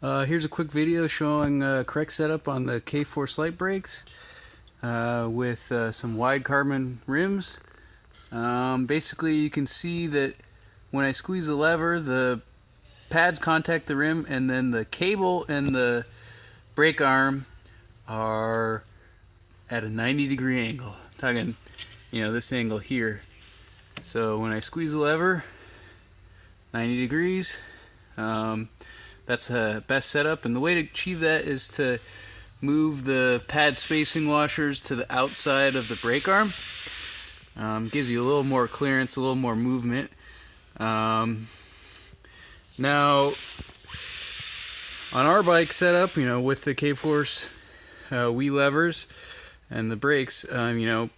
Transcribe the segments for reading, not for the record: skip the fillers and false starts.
Here's a quick video showing correct setup on the K4 Slight brakes with some wide carbon rims. Basically, you can see that when I squeeze the lever, the pads contact the rim, and then the cable and the brake arm are at a 90-degree angle. I'm talking, this angle here. So when I squeeze the lever, 90 degrees. That's the best setup, and the way to achieve that is to move the pad spacing washers to the outside of the brake arm. Gives you a little more clearance, a little more movement. Now, on our bike setup, with the K-Force WE levers and the brakes,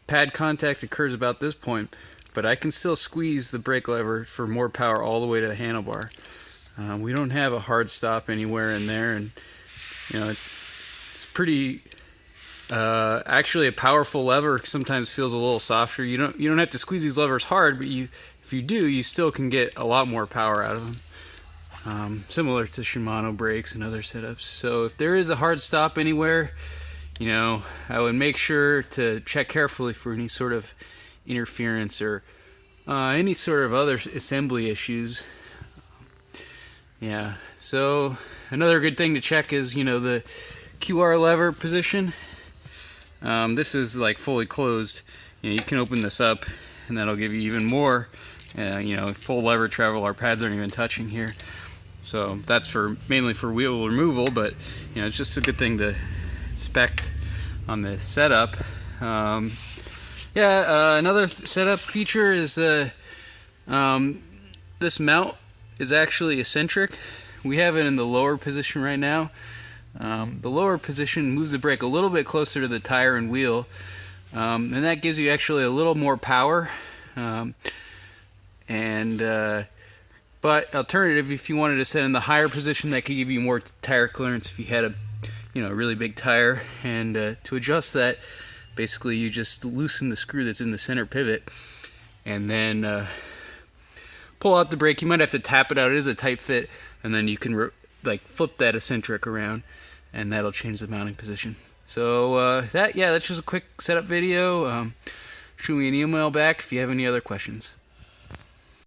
pad contact occurs about this point, but I can still squeeze the brake lever for more power all the way to the handlebar. We don't have a hard stop anywhere in there, and it's pretty actually a powerful lever. Sometimes feels a little softer. You don't have to squeeze these levers hard, but if you do, you still can get a lot more power out of them. Similar to Shimano brakes and other setups. So if there is a hard stop anywhere, I would make sure to check carefully for any sort of interference or any sort of other assembly issues. Yeah, so another good thing to check is, the QR lever position. This is like fully closed. You can open this up, and that'll give you even more, full lever travel. Our pads aren't even touching here. So that's mainly for wheel removal, but, it's just a good thing to inspect on the setup. Another setup feature is this mount is actually eccentric. We have it in the lower position right now. The lower position moves the brake a little bit closer to the tire and wheel, and that gives you actually a little more power. But alternative, if you wanted to set in the higher position, that could give you more tire clearance if you had a really big tire. And to adjust that, basically you just loosen the screw that's in the center pivot, and then pull out the brake. You might have to tap it out. It is a tight fit, and then you can flip that eccentric around, and that'll change the mounting position. So that's just a quick setup video. Shoot me an email back if you have any other questions.